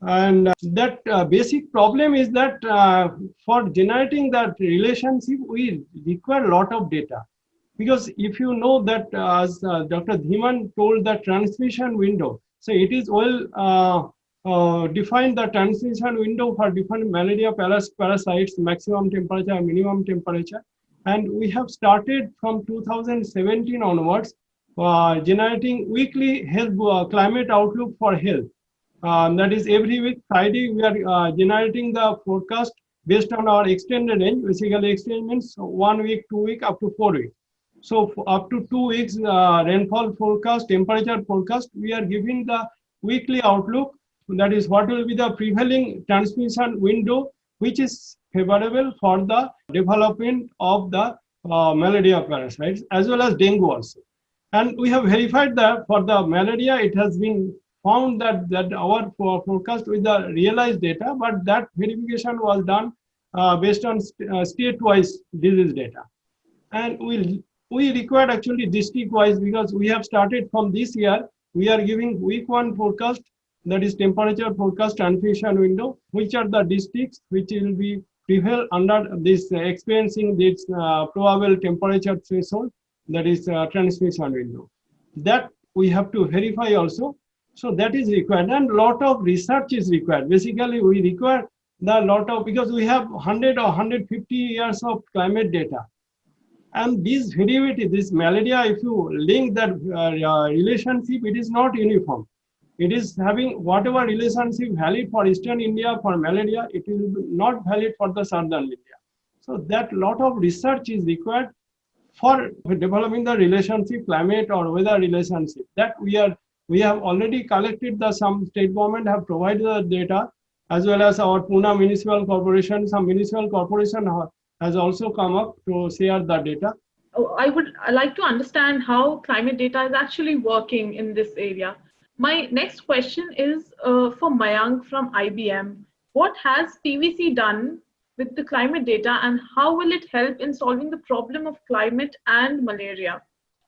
And that basic problem is that for generating that relationship, we require a lot of data. Because if you know that, as Dr. Dhiman told, the transmission window, so it is well defined, the transmission window for different malaria parasites, maximum temperature, minimum temperature. And we have started from 2017 onwards generating weekly health climate outlook for health. That is every week, Friday, we are generating the forecast based on our extended range. Basically, extended means 1 week, 2 weeks, up to 4 weeks. So up to 2 weeks rainfall forecast, temperature forecast, we are giving the weekly outlook. That is what will be the prevailing transmission window, which is favorable for the development of the malaria parasites, as well as dengue also. And we have verified that for the malaria, it has been found that our forecast with the realized data, but that verification was done based on state-wise disease data. And we required actually district-wise, because we have started from this year, we are giving week 1 forecast, that is temperature forecast transmission window, which are the districts which will be prevail under this experiencing this probable temperature threshold, that is transmission window. That we have to verify also. So that is required, and lot of research is required. Basically, we require the lot of, because we have 100 or 150 years of climate data. And this variability, this malaria, if you link that relationship, it is not uniform. It is having whatever relationship valid for Eastern India for malaria, it will be not valid for the Southern India. So that lot of research is required for developing the relationship, climate or weather relationship. That we have already collected some state government have provided the data, as well as our Pune Municipal Corporation. Some municipal corporation has also come up to share the data. I would like to understand how climate data is actually working in this area. My next question is for Mayank from IBM. What has PVC done with the climate data, and how will it help in solving the problem of climate and malaria?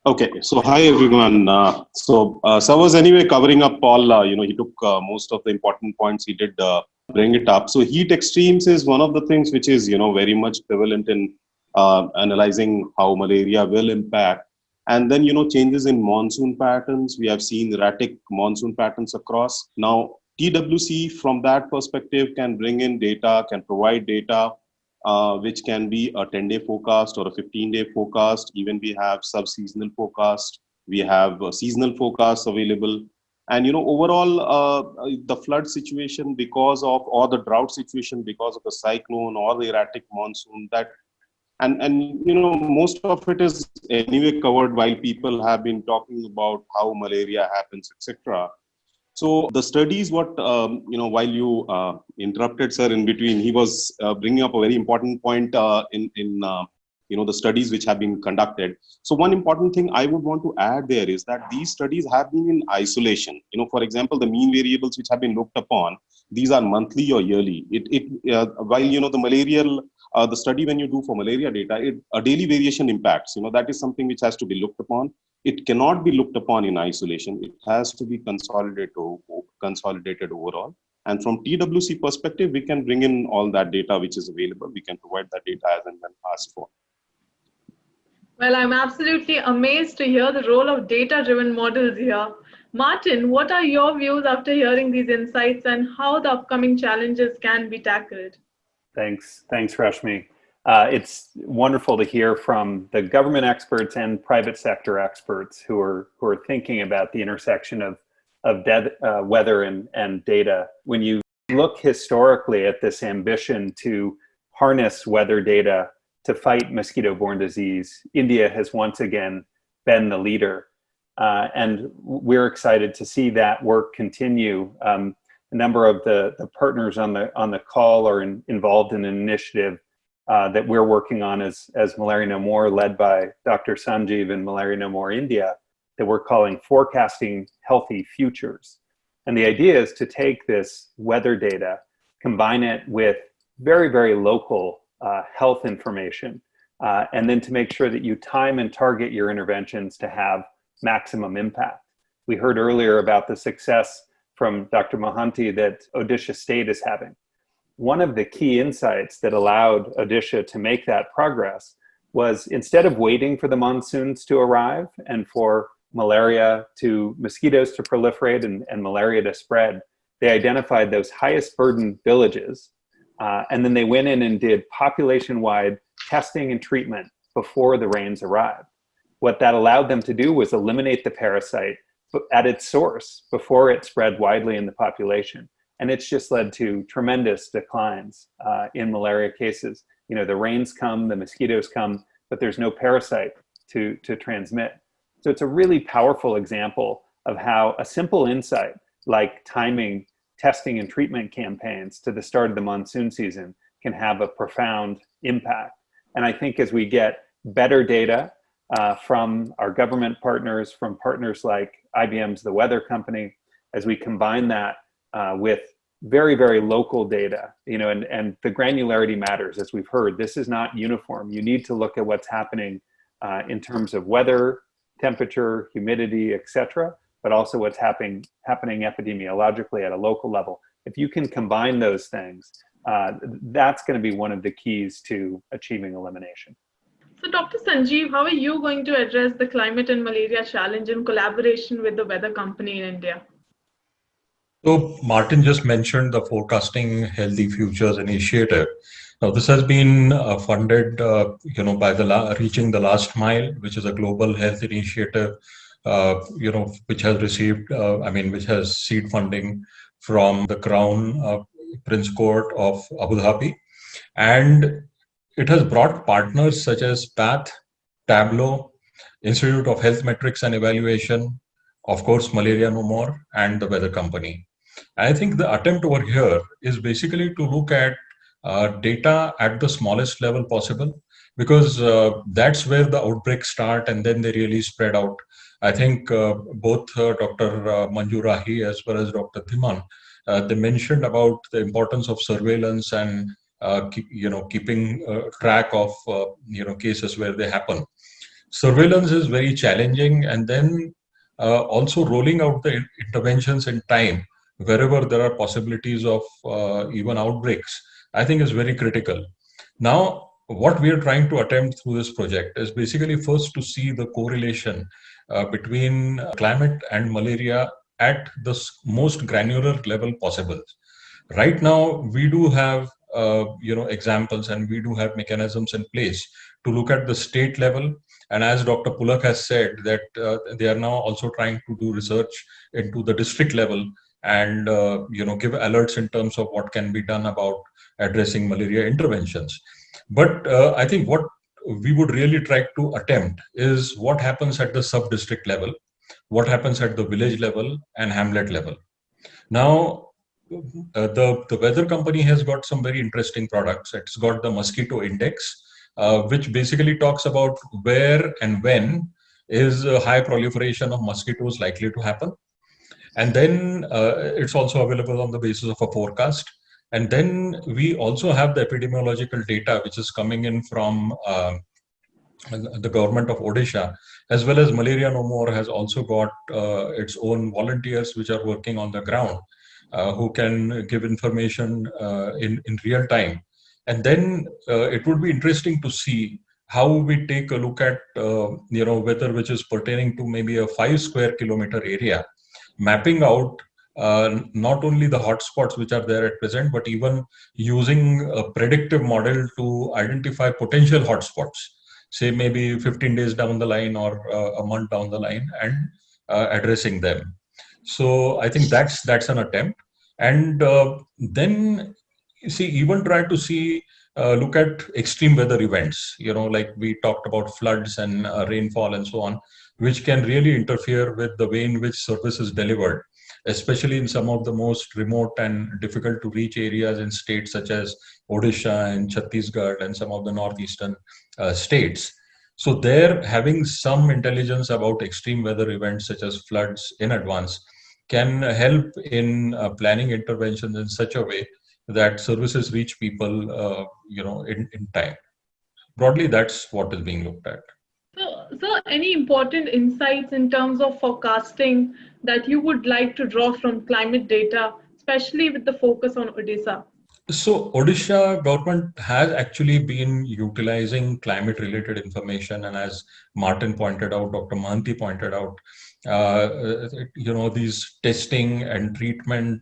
Okay, so hi everyone. So was anyway covering up all, he took most of the important points. He did bring it up. So heat extremes is one of the things which is, very much prevalent in analyzing how malaria will impact. And then, changes in monsoon patterns. We have seen erratic monsoon patterns across. Now, TWC from that perspective can bring in data, can provide data, which can be a 10-day forecast or a 15-day forecast. Even we have sub-seasonal forecast. We have seasonal forecasts available. And, overall, the flood situation because of, or the drought situation because of the cyclone or the erratic monsoon, that and most of it is anyway covered while people have been talking about how malaria happens, etc. So the studies, while you interrupted sir in between, he was bringing up a very important point in the studies which have been conducted. So one important thing I would want to add there is that these studies have been in isolation. For example, the mean variables which have been looked upon, these are monthly or yearly. While the malarial, the study when you do for malaria data, a daily variation impacts. That is something which has to be looked upon. It cannot be looked upon in isolation. It has to be consolidated overall. And from TWC perspective, we can bring in all that data which is available. We can provide that data as and when asked for. Well, I'm absolutely amazed to hear the role of data-driven models here. Martin, what are your views after hearing these insights and how the upcoming challenges can be tackled? Thanks, Rashmi. It's wonderful to hear from the government experts and private sector experts who are thinking about the intersection of weather and data. When you look historically at this ambition to harness weather data to fight mosquito-borne disease, India has once again been the leader. And we're excited to see that work continue. A number of the partners on the call are involved in an initiative that we're working on as Malaria No More, led by Dr. Sanjeev and Malaria No More India, that we're calling Forecasting Healthy Futures. And the idea is to take this weather data, combine it with very, very local health information, and then to make sure that you time and target your interventions to have maximum impact. We heard earlier about the success from Dr. Mohanty that Odisha State is having. One of the key insights that allowed Odisha to make that progress was, instead of waiting for the monsoons to arrive and for mosquitoes to proliferate and malaria to spread, they identified those highest burden villages. And then they went in and did population-wide testing and treatment before the rains arrived. What that allowed them to do was eliminate the parasite at its source before it spread widely in the population. And it's just led to tremendous declines in malaria cases. The rains come, the mosquitoes come, but there's no parasite to transmit. So it's a really powerful example of how a simple insight like timing testing and treatment campaigns to the start of the monsoon season can have a profound impact. And I think as we get better data from our government partners, from partners like IBM's The Weather Company, as we combine that with very, very local data, and the granularity matters, as we've heard. This is not uniform. You need to look at what's happening in terms of weather, temperature, humidity, etc., but also what's happening epidemiologically at a local level. If you can combine those things, that's going to be one of the keys to achieving elimination. So Dr. Sanjeev, how are you going to address the climate and malaria challenge in collaboration with the Weather Company in India? So Martin just mentioned the Forecasting Healthy Futures initiative. Now this has been funded, by Reaching the Last Mile, which is a global health initiative, which has received, which has seed funding from the Crown Prince Court of Abu Dhabi, and it has brought partners such as PATH, Tableau, Institute of Health Metrics and Evaluation, of course, Malaria No More, and the Weather Company. I think the attempt over here is basically to look at data at the smallest level possible, because that's where the outbreaks start and then they really spread out. I think both Dr. Manju Rahi as well as Dr. Dhiman, they mentioned about the importance of surveillance and keeping track of cases where they happen. Surveillance is very challenging, and then also rolling out the interventions in time wherever there are possibilities of even outbreaks, I think is very critical. Now, what we are trying to attempt through this project is basically first to see the correlation between climate and malaria at the most granular level possible. Right now, we do have examples, and we do have mechanisms in place to look at the state level. And as Dr. Pulak has said, that they are now also trying to do research into the district level and give alerts in terms of what can be done about addressing malaria interventions. But I think what we would really try to attempt is what happens at the sub-district level, what happens at the village level and hamlet level. Now, the weather company has got some very interesting products. It's got the mosquito index, which basically talks about where and when is a high proliferation of mosquitoes likely to happen. And then it's also available on the basis of a forecast. And then we also have the epidemiological data, which is coming in from the government of Odisha, as well as Malaria No More has also got its own volunteers which are working on the ground, who can give information in real time. And then it would be interesting to see how we take a look at weather which is pertaining to maybe a 5 square kilometer area, mapping out not only the hotspots which are there at present, but even using a predictive model to identify potential hotspots, say maybe 15 days down the line or a month down the line, and addressing them. So I think that's an attempt. And then see, even try to see, look at extreme weather events, like we talked about floods and rainfall and so on, which can really interfere with the way in which service is delivered, especially in some of the most remote and difficult to reach areas in states such as Odisha and Chhattisgarh and some of the northeastern states. So there, having some intelligence about extreme weather events such as floods in advance can help in planning interventions in such a way that services reach people, in time. Broadly, that's what is being looked at. So any important insights in terms of forecasting that you would like to draw from climate data, especially with the focus on Odisha? So Odisha government has actually been utilizing climate-related information, and as Martin pointed out, Dr. Mahanti pointed out, these testing and treatment,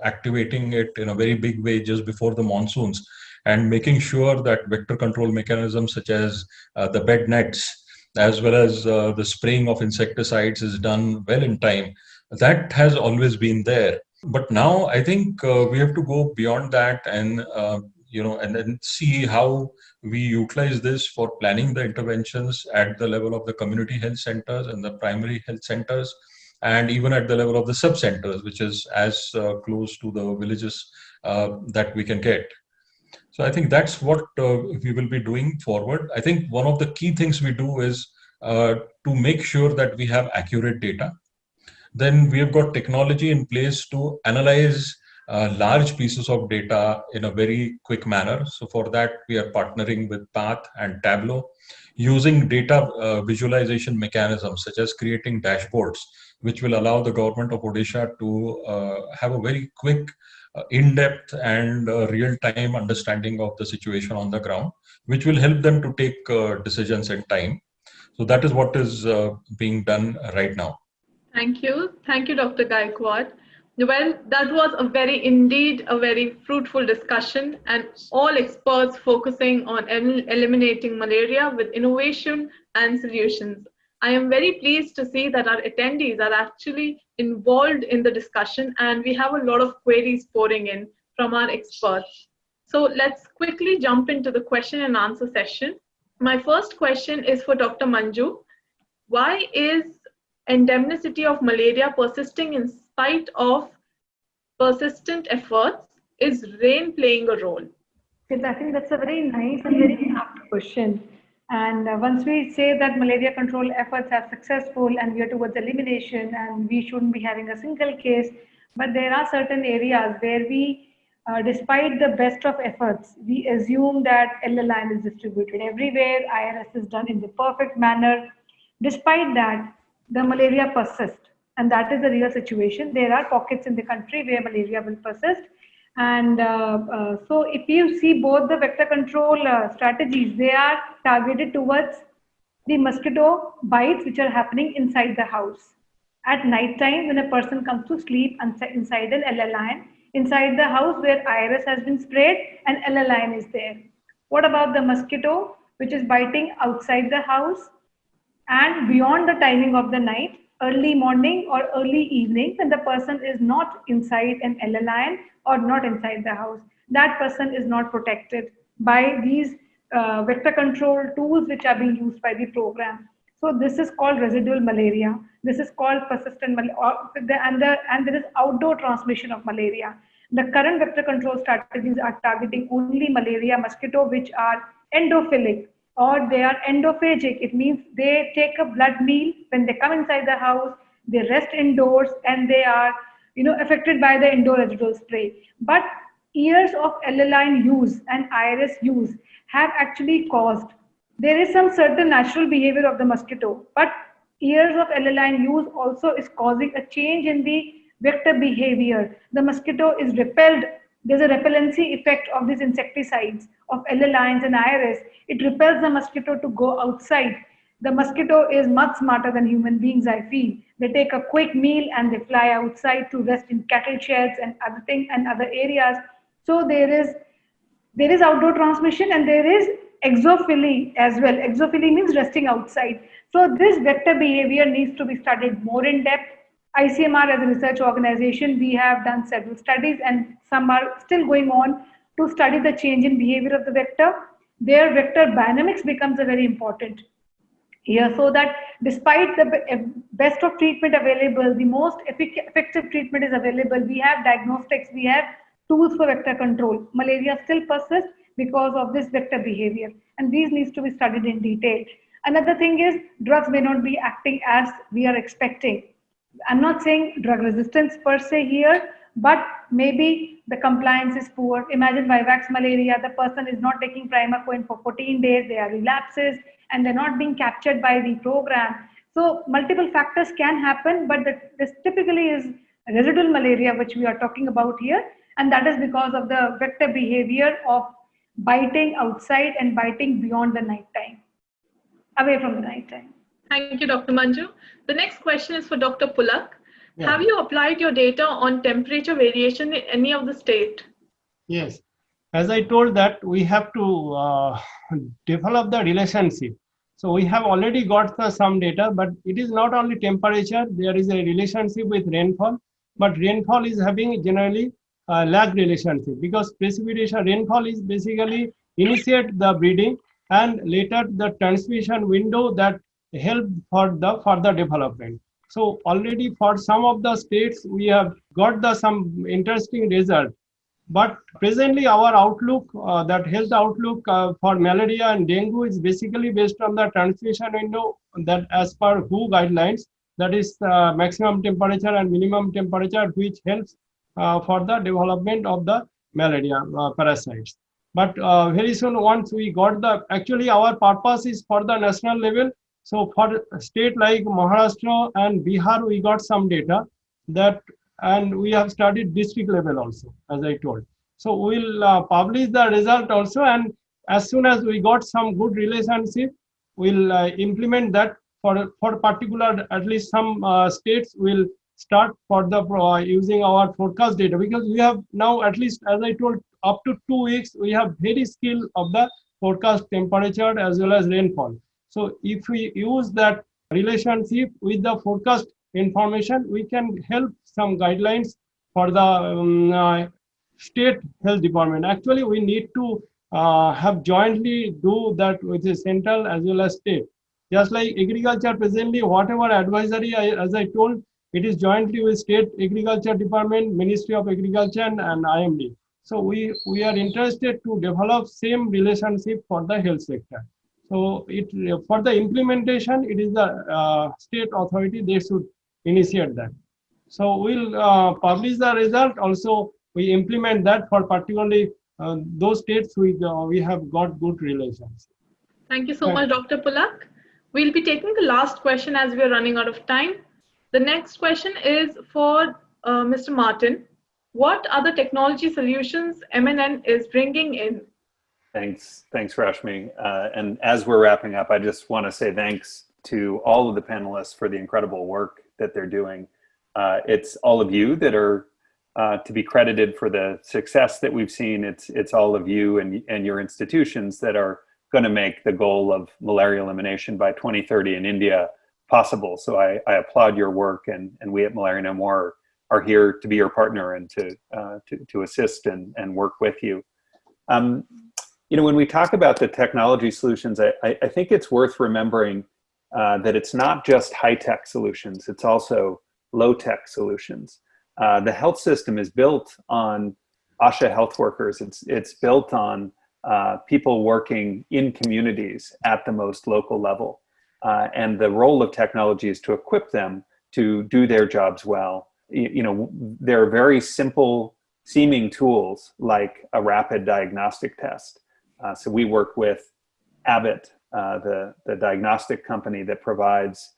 activating it in a very big way just before the monsoons, and making sure that vector control mechanisms such as the bed nets, as well as the spraying of insecticides is done well in time. That has always been there. But now I think we have to go beyond that and, and then see how we utilize this for planning the interventions at the level of the community health centers and the primary health centers, and even at the level of the sub-centers, which is as close to the villages that we can get. So I think that's what we will be doing forward. I think one of the key things we do is to make sure that we have accurate data. Then we have got technology in place to analyze large pieces of data in a very quick manner. So for that, we are partnering with PATH and Tableau, using data visualization mechanisms such as creating dashboards, which will allow the government of Odisha to have a very quick, in-depth and real-time understanding of the situation on the ground, which will help them to take decisions in time. So that is what is being done right now. Thank you. Thank you, Dr. Gaikwad. Well, that was indeed a very fruitful discussion, and all experts focusing on eliminating malaria with innovation and solutions. I am very pleased to see that our attendees are actually involved in the discussion, and we have a lot of queries pouring in from our experts. So let's quickly jump into the question and answer session. My first question is for Dr. Manju. Why is endemicity of malaria persisting in spite of persistent efforts? Is rain playing a role? Yes, I think that's a very nice and very apt question. And once we say that malaria control efforts are successful and we are towards elimination and we shouldn't be having a single case, but there are certain areas where we, despite the best of efforts, we assume that LLIN is distributed everywhere, IRS is done in the perfect manner. Despite that, the malaria persists, and that is the real situation. There are pockets in the country where malaria will persist, and so if you see both the vector control strategies, they are targeted towards the mosquito bites which are happening inside the house. At night time, when a person comes to sleep inside an LLIN, inside the house where IRS has been sprayed, an LLIN is there. What about the mosquito which is biting outside the house and beyond the timing of the night, early morning or early evening, when the person is not inside an LLIN or not inside the house? That person is not protected by these vector control tools which are being used by the program. So this is called residual malaria. This is called persistent malaria, and there is outdoor transmission of malaria. The current vector control strategies are targeting only malaria mosquito which are endophilic or they are endophagic. It means they take a blood meal when they come inside the house, they rest indoors, and they are affected by the indoor residual spray. But years of L-line use and IRS use have actually caused, there is some certain natural behavior of the mosquito, but years of L-line use also is causing a change in the vector behavior. The mosquito is repelled. There's a repellency effect of these insecticides, of L-lines and IRS. It repels the mosquito to go outside. The mosquito is much smarter than human beings, I feel. They take a quick meal and they fly outside to rest in cattle sheds and other things and other areas. So there is outdoor transmission and there is exophily as well. Exophily means resting outside. So this vector behavior needs to be studied more in depth. ICMR as a research organization, we have done several studies and some are still going on to study the change in behavior of the vector. Their vector dynamics becomes a very important here, so that despite the best of treatment available, the most effective treatment is available. We have diagnostics, we have tools for vector control. Malaria still persists because of this vector behavior, and these needs to be studied in detail. Another thing is drugs may not be acting as we are expecting. I'm not saying drug resistance per se here, but maybe the compliance is poor. Imagine Vivax malaria, the person is not taking Primacoin for 14 days, they are relapses, and they're not being captured by the program. So multiple factors can happen, but this typically is residual malaria, which we are talking about here, and that is because of the vector behavior of biting outside and biting beyond the nighttime, away from the nighttime. Thank you, Dr. Manju. The next question is for Dr. Pulak. Yeah. Have you applied your data on temperature variation in any of the state? Yes. As I told that we have to develop the relationship. So we have already got some data, but it is not only temperature. There is a relationship with rainfall, but rainfall is having generally a lag relationship because precipitation rainfall is basically initiate the breeding and later the transmission window that help for the further development. So already for some of the states, we have got some interesting result. But presently our outlook, that health outlook for malaria and dengue is basically based on the transmission window that as per WHO guidelines, that is maximum temperature and minimum temperature, which helps for the development of the malaria parasites. But very soon once we got actually our purpose is for the national level. So for a state like Maharashtra and Bihar, we got some data and we have studied district level also, as I told. So we'll publish the result also, and as soon as we got some good relationship, we'll implement that for particular, at least some states will start for the using our forecast data, because we have now, at least as I told, up to 2 weeks, we have very skill of the forecast temperature as well as rainfall. So if we use that relationship with the forecast information, we can help some guidelines for the state health department. Actually, we need to have jointly do that with the central as well as state. Just like agriculture presently, whatever advisory, as I told, it is jointly with state agriculture department, Ministry of Agriculture and IMD. So we are interested to develop same relationship for the health sector. So for the implementation, it is the state authority, they should initiate that. So we'll publish the result. Also, we implement that for particularly those states we have got good relations. Thank you so much, Dr. Pulak. We'll be taking the last question as we're running out of time. The next question is for Mr. Martin. What other technology solutions MNN is bringing in? Thanks, Rashmi. And as we're wrapping up, I just want to say thanks to all of the panelists for the incredible work that they're doing. It's all of you that are to be credited for the success that we've seen. It's all of you and your institutions that are going to make the goal of malaria elimination by 2030 in India possible. So I applaud your work, and we at Malaria No More are here to be your partner and to assist and work with you. when we talk about the technology solutions, I think it's worth remembering that it's not just high-tech solutions, it's also low-tech solutions. The health system is built on ASHA health workers. It's built on people working in communities at the most local level. And the role of technology is to equip them to do their jobs well. There are very simple seeming tools like a rapid diagnostic test. So we work with Abbott, the diagnostic company that provides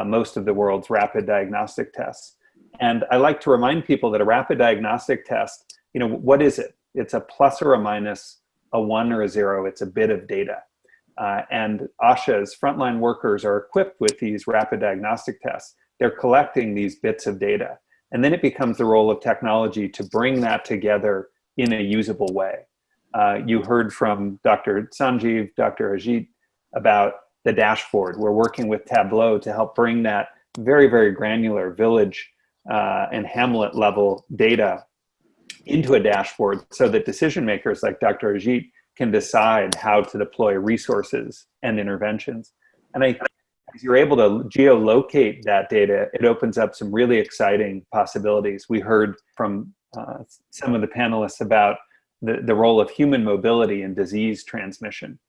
most of the world's rapid diagnostic tests. And I like to remind people that a rapid diagnostic test, what is it? It's a plus or a minus, a 1 or a 0. It's a bit of data. And ASHA's frontline workers are equipped with these rapid diagnostic tests. They're collecting these bits of data. And then it becomes the role of technology to bring that together in a usable way. You heard from Dr. Sanjeev, Dr. Ajit about the dashboard. We're working with Tableau to help bring that very, very granular village and hamlet level data into a dashboard so that decision makers like Dr. Ajit can decide how to deploy resources and interventions. And as you're able to geolocate that data, it opens up some really exciting possibilities. We heard from some of the panelists about the role of human mobility in disease transmission.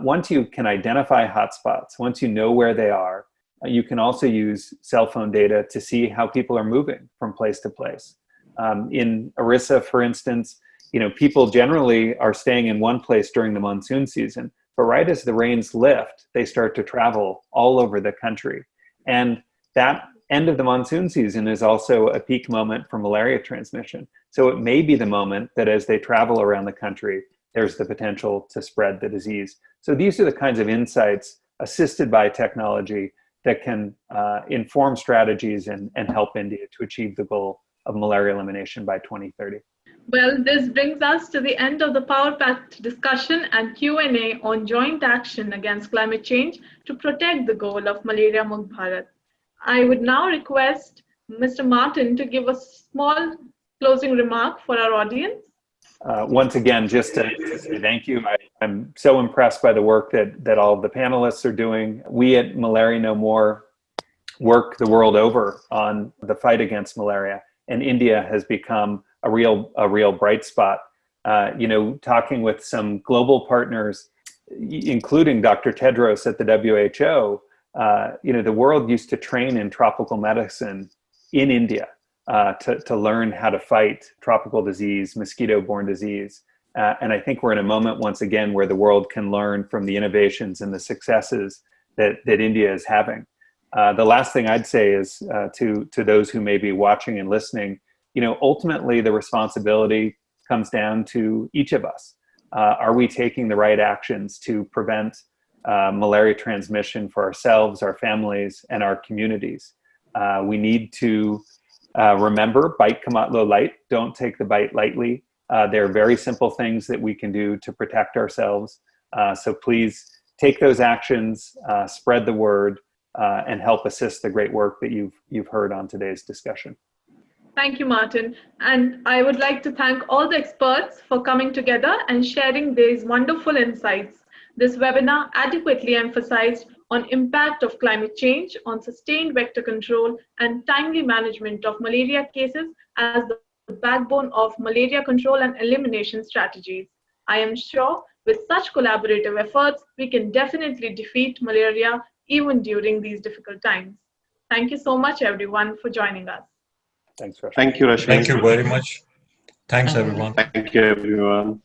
Once you can identify hotspots, once you know where they are, you can also use cell phone data to see how people are moving from place to place. In Orissa, for instance, people generally are staying in one place during the monsoon season, but right as the rains lift, they start to travel all over the country. And that end of the monsoon season is also a peak moment for malaria transmission. So it may be the moment that as they travel around the country, there's the potential to spread the disease. So these are the kinds of insights assisted by technology that can inform strategies and help India to achieve the goal of malaria elimination by 2030. Well, this brings us to the end of the power-packed discussion and Q&A on joint action against climate change to protect the goal of Malaria Mukt Bharat. I would now request Mr. Martin to give a small closing remark for our audience. Once again, just to say thank you. I'm so impressed by the work that all of the panelists are doing. We at Malaria No More work the world over on the fight against malaria, and India has become a real bright spot. Talking with some global partners, including Dr. Tedros at the WHO, the world used to train in tropical medicine in India to learn how to fight tropical disease, mosquito-borne disease. And I think we're in a moment once again where the world can learn from the innovations and the successes that India is having. The last thing I'd say is to those who may be watching and listening, ultimately the responsibility comes down to each of us. Are we taking the right actions to prevent malaria transmission for ourselves, our families, and our communities? We need to remember, bite kamat lo light, don't take the bite lightly. There are very simple things that we can do to protect ourselves. So please take those actions, spread the word, and help assist the great work that you've heard on today's discussion. Thank you, Martin. And I would like to thank all the experts for coming together and sharing these wonderful insights. This webinar adequately emphasized on impact of climate change on sustained vector control and timely management of malaria cases as the backbone of malaria control and elimination strategies. I am sure with such collaborative efforts, we can definitely defeat malaria even during these difficult times. Thank you so much, everyone, for joining us. Thanks, Rashmi. Thank you, Rashmi. Thank you very much. Thanks, everyone. Thank you, everyone.